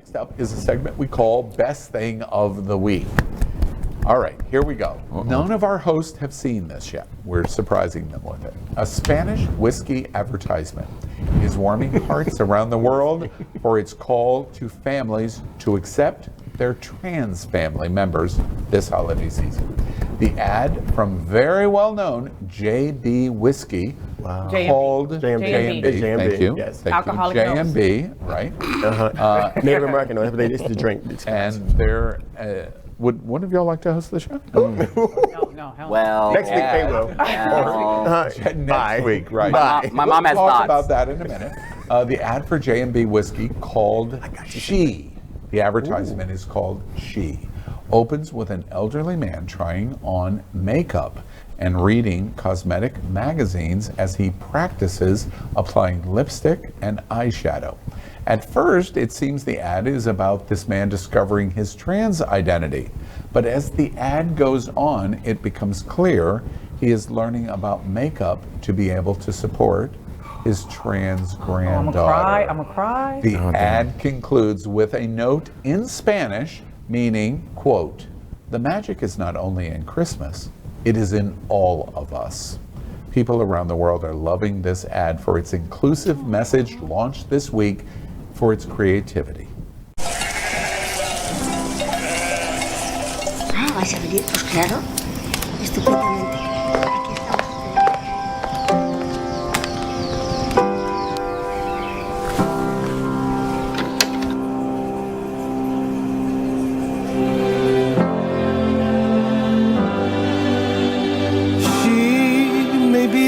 Next up is a segment we call Best Thing of the Week. All right, here we go. None of our hosts have seen this yet. We're surprising them with it. A Spanish whiskey advertisement is warming hearts around the world for its call to families to accept their trans family members this holiday season. The ad from very well-known JB Whiskey called JMB. Thank you. Yes. Thank Alcoholic you. JMB, right? Native American, no, they used to drink. And they're, would one of y'all like to host the show? No, hell. Well, Next week they will. Next week, right. My mom has We'll talk thoughts. about that in a minute. The ad for J&B Whiskey called She. The advertisement is called She. Opens with an elderly man trying on makeup and reading cosmetic magazines as he practices applying lipstick and eyeshadow. At first, it seems the ad is about this man discovering his trans identity. But as the ad goes on, it becomes clear he is learning about makeup to be able to support his trans granddaughter. I'm gonna cry. The ad concludes with a note in Spanish meaning, quote, "The magic is not only in Christmas, it is in all of us." People around the world are loving this ad for its inclusive message launched this week for its creativity. Ah, ¿vais a venir? Pues claro, estupendamente. Aquí estamos.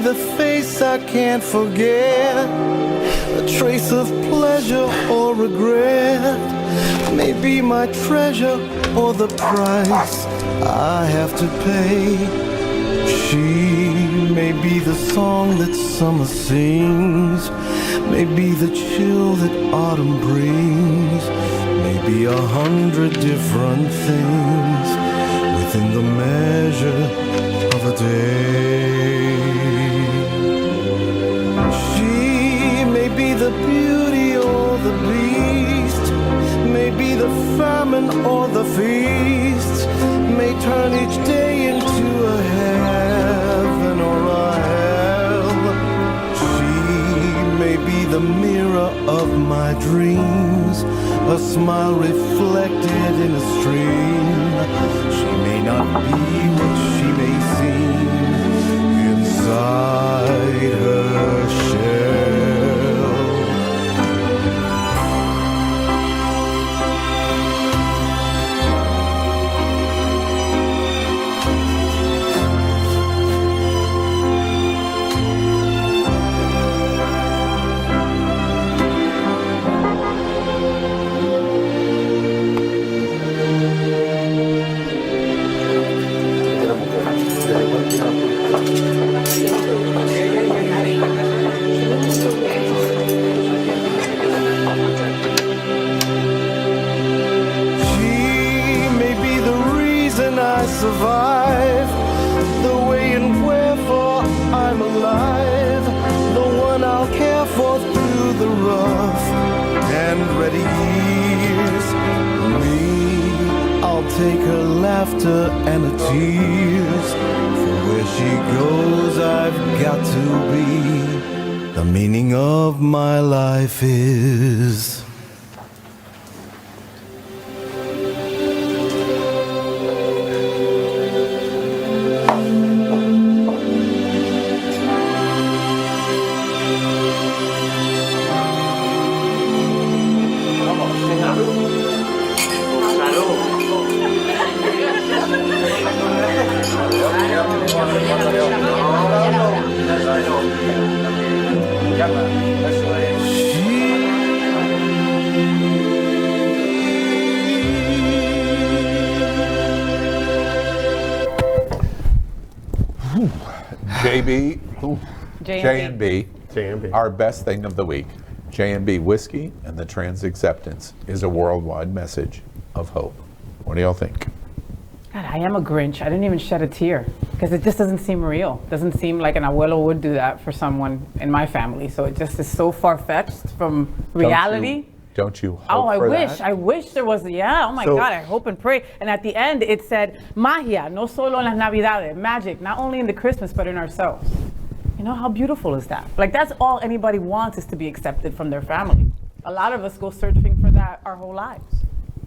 The face I can't forget, a trace of pleasure or regret, maybe my treasure or the price I have to pay. She may be the song that summer sings, maybe the chill that autumn brings, maybe 100 different things within the measure of a day. The beauty or the beast, maybe the famine or the feast, may turn each day into a heaven or a hell. She may be the mirror of my dreams, a smile reflected in a stream. She may not be what she may seem inside her shell. Survive the way and wherefore I'm alive, the one I'll care for through the rough and ready years. Me, I'll take her laughter and her tears. For where she goes, I've got to be. The meaning of my life is. J&B, our best thing of the week. J&B Whiskey and the trans acceptance is a worldwide message of hope. What do y'all think? God, I am a Grinch. I didn't even shed a tear because it just doesn't seem real. Doesn't seem like an abuelo would do that for someone in my family. So it just is so far-fetched from reality. Don't you hope Oh, I for wish. that? I wish there was. Yeah. Oh my So- God. I hope and pray. And at the end, it said, "Magia, no solo en las Navidades." Magic, not only in the Christmas, but in ourselves. You know how beautiful is that? Like that's all anybody wants is to be accepted from their family. A lot of us go searching for that our whole lives.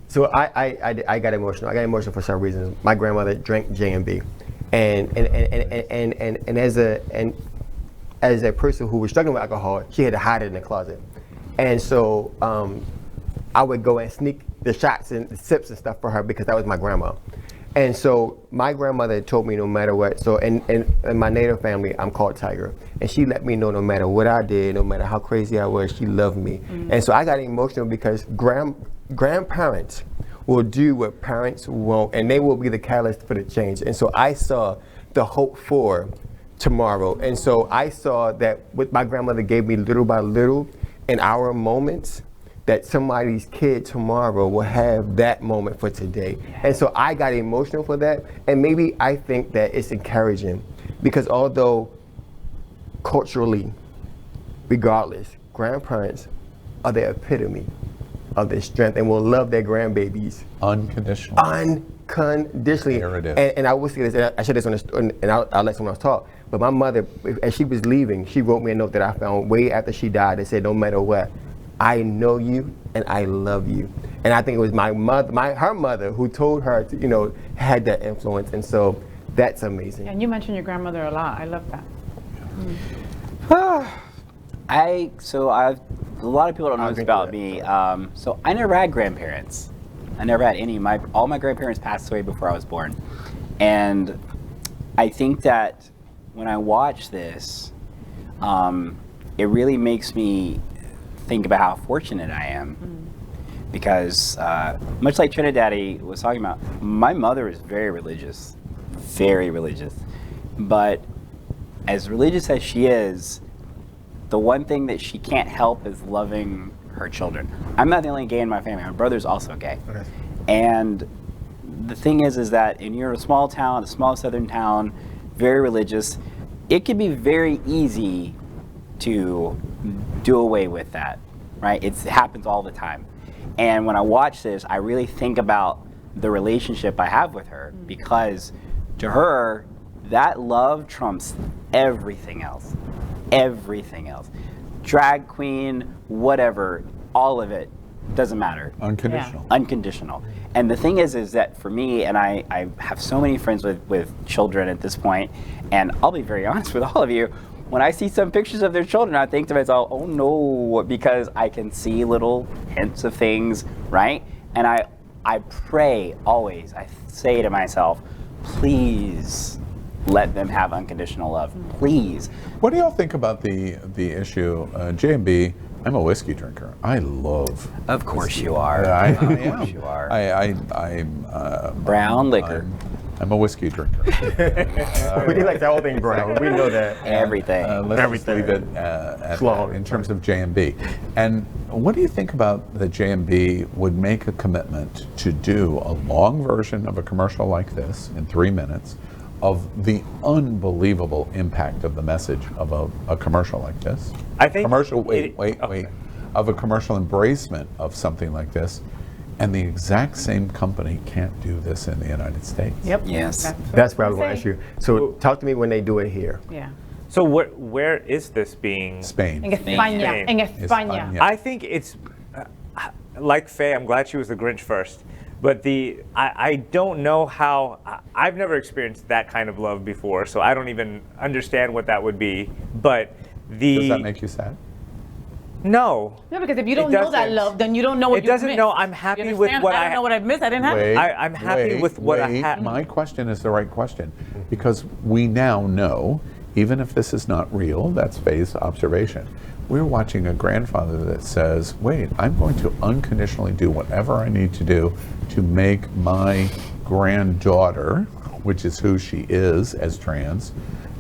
So I got emotional. I got emotional for some reasons. My grandmother drank J&B, and as a person who was struggling with alcohol, she had to hide it in the closet, and so I would go and sneak the shots and the sips and stuff for her because that was my grandma. And so my grandmother told me no matter what, so in my native family, I'm called Tiger. And she let me know no matter what I did, no matter how crazy I was, she loved me. And so I got emotional because grandparents will do what parents won't, and they will be the catalyst for the change. And so I saw the hope for tomorrow. And so I saw that what my grandmother gave me little by little in our moments, that somebody's kid tomorrow will have that moment for today. And so I got emotional for that. And maybe I think that it's encouraging because although culturally, regardless, grandparents are the epitome of their strength and will love their grandbabies Unconditional. unconditionally. There it is. And I will say this, and I share this on the, and I'll let someone else talk. But my mother, as she was leaving, she wrote me a note that I found way after she died that said, no matter what, I know you and I love you. And I think it was my mother, her mother, who told her to, had that influence. And so that's amazing. And you mentioned your grandmother a lot. I love that. A lot of people don't know this about me. So I never had grandparents. I never had any. All my grandparents passed away before I was born. And I think that when I watch this, it really makes me think about how fortunate I am. Because much like Trinidad was talking about, my mother is very religious. But as religious as she is, the one thing that she can't help is loving her children. I'm not the only gay in my family. My brother's also gay. Okay. And the thing is that in your small town, a small southern town, very religious, it can be very easy to do away with that, right? It happens all the time. And when I watch this, I really think about the relationship I have with her because to her, that love trumps everything else. Everything else. Drag queen, whatever, all of it, doesn't matter. Unconditional. Unconditional. And the thing is that for me, and I have so many friends with children at this point, and I'll be very honest with all of you, when I see some pictures of their children, I think to myself, oh no, because I can see little hints of things, right? And I pray always, I say to myself, please let them have unconditional love, please. What do y'all think about the issue? J&B, I'm a whiskey drinker. I love. Of course you are. I Of am. course you are. I'm Brown liquor. I'm a whiskey drinker. We like the whole thing brown. We know that. Everything. Let's just leave it at that in terms of J&B. And what do you think about that J&B would make a commitment to do a long version of a commercial like this in 3 minutes of the unbelievable impact of the message of a commercial like this? I think commercial. Wait. Of a commercial embracement of something like this, and the exact same company can't do this in the United States. Yep. Yes. That's what I was going to ask you. So talk to me when they do it here. Yeah. So where is this being? Spain. En España. En España. España. I think it's like Faye. I'm glad she was the Grinch first, but I don't know how. I've never experienced that kind of love before, so I don't even understand what that would be. But Does that make you sad? No. No, because if you don't know that doesn't. love, then you don't know what It you've doesn't missed. know. I'm You happy with understand? what I don't know what I've missed. I didn't have it. I'm happy with what I have. My question is the right question because we now know, even if this is not real, that's Faye's observation. We're watching a grandfather that says, wait, I'm going to unconditionally do whatever I need to do to make my granddaughter, which is who she is as trans,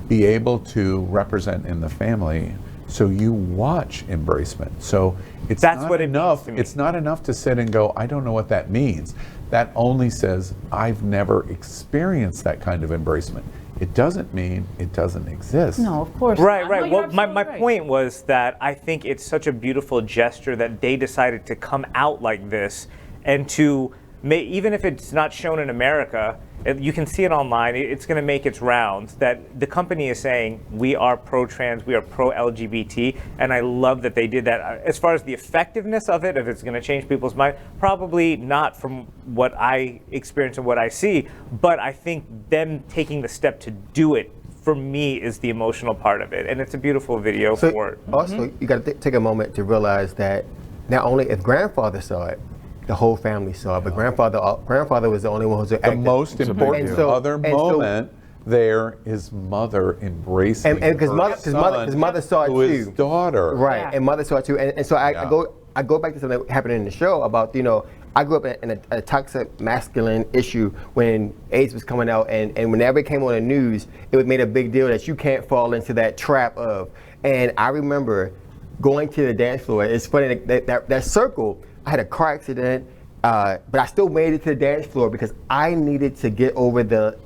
be able to represent in the family So you watch embracement. So That's what it means enough. to me. It's not enough to sit and go, I don't know what that means. That only says I've never experienced that kind of embracement. It doesn't mean it doesn't exist. No, of course. Right, not. right. No, you're Well, my absolutely right. point was that I think it's such a beautiful gesture that they decided to come out like this and to even if it's not shown in America, you can see it online. It's going to make its rounds that the company is saying we are pro-trans, we are pro-LGBT, and I love that they did that. As far as the effectiveness of it, if it's going to change people's mind, probably not from what I experience and what I see, but I think them taking the step to do it, for me, is the emotional part of it, and it's a beautiful video for it. Also, you got to take a moment to realize that not only if grandfather saw it, the whole family saw it, but grandfather was the only one who's The most important And so- other and so- moment there is mother embracing And 'cause her mother- 'cause mother- 'cause son, mother saw it who is too. daughter. Right, Yeah. and mother saw it too. And so I go back to something that happened in the show about, I grew up in a toxic masculine issue when AIDS was coming out, and whenever it came on the news, it was made a big deal that you can't fall into that trap of. And I remember going to the dance floor. It's funny that circle. I had a car accident, but I still made it to the dance floor because I needed to get over the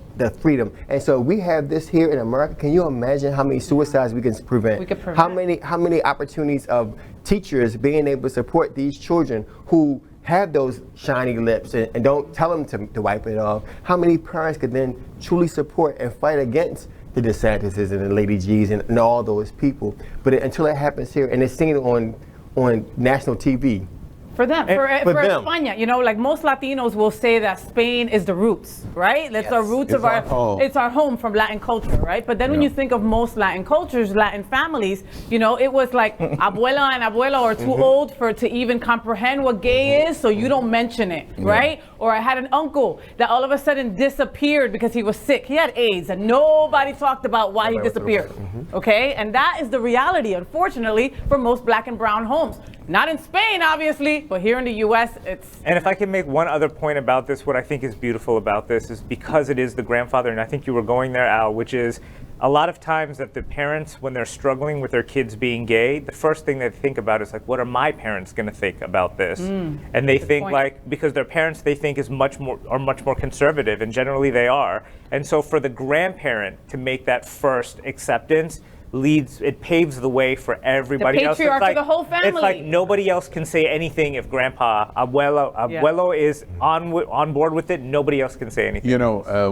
freedom. And so we have this here in America. Can you imagine how many suicides we can prevent? We could prevent. How many opportunities of teachers being able to support these children who have those shiny lips and don't tell them to wipe it off? How many parents could then truly support and fight against the DeSantis's and the Lady G's and all those people? But until it happens here, and it's seen on national TV. For them, for them. España, like most Latinos will say that Spain is the roots, right? That's our roots It's of our home. it's our home from Latin culture, right? But then when Yeah. you think of most Latin cultures, Latin families, it was like abuela and abuela are too old to even comprehend what gay is, so you don't mention it, right? Or I had an uncle that all of a sudden disappeared because he was sick. He had AIDS and nobody talked about why he disappeared. Okay? And that is the reality, unfortunately, for most black and brown homes. Not in Spain, obviously, but here in the U.S., it's... And if I can make one other point about this, what I think is beautiful about this is because it is the grandfather, and I think you were going there, Al, which is a lot of times that the parents, when they're struggling with their kids being gay, the first thing they think about is like, what are my parents going to think about this? And they think point. because their parents they think are much more conservative, and generally they are. And so for the grandparent to make that first acceptance, it paves the way for everybody else. patriarch of the whole family. It's like nobody else can say anything if grandpa, abuelo is on board with it. Nobody else can say anything.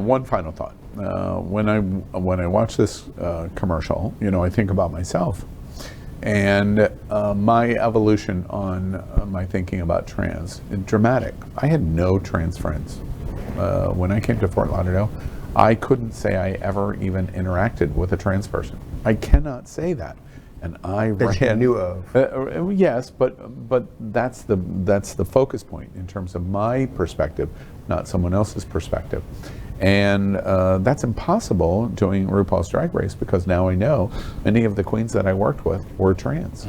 One final thought. When I watch this commercial, I think about myself and my evolution on my thinking about trans. Dramatic. I had no trans friends. When I came to Fort Lauderdale, I couldn't say I ever even interacted with a trans person. I cannot say that. And I That you knew of. Yes, but that's the focus point in terms of my perspective, not someone else's perspective. And that's impossible doing RuPaul's Drag Race because now I know many of the queens that I worked with were trans,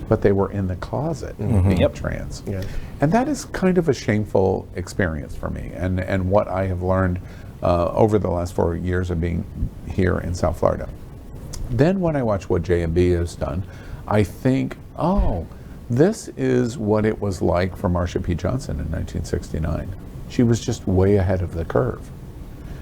but they were in the closet being trans. Yes. And that is kind of a shameful experience for me. And what I have learned over the last 4 years of being here in South Florida. Then when I watch what J&B has done, I think, oh, this is what it was like for Marsha P. Johnson in 1969. She was just way ahead of the curve.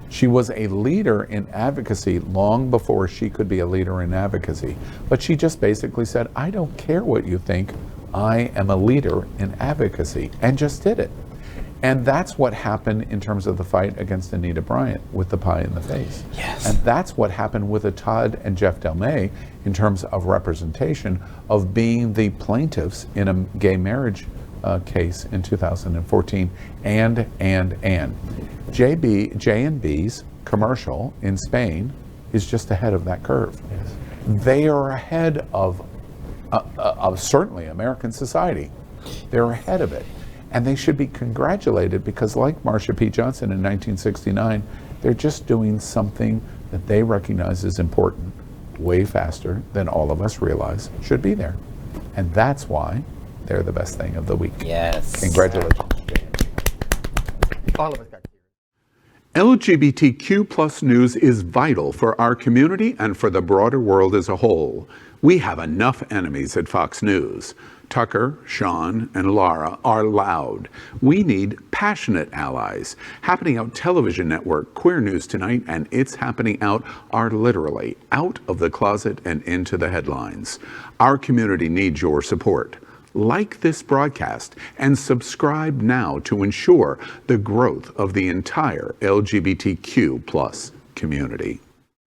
She was a leader in advocacy long before she could be a leader in advocacy. But she just basically said, I don't care what you think, I am a leader in advocacy, and just did it. And that's what happened in terms of the fight against Anita Bryant with the pie in the face. Yes. And that's what happened with Todd and Jeff Del May in terms of representation of being the plaintiffs in a gay marriage case in 2014 and. J&B's commercial in Spain is just ahead of that curve. Yes. They are ahead of certainly American society. They're ahead of it. And they should be congratulated because like Marsha P. Johnson in 1969, they're just doing something that they recognize is important way faster than all of us realize should be there. And that's why they're the best thing of the week. Yes. Congratulations. All of us got LGBTQ plus news is vital for our community and for the broader world as a whole. We have enough enemies at Fox News. Tucker, Sean, and Laura are loud. We need passionate allies. Happening Out Television Network, Queer News Tonight, and It's Happening Out are literally out of the closet and into the headlines. Our community needs your support. Like this broadcast and subscribe now to ensure the growth of the entire LGBTQ plus community.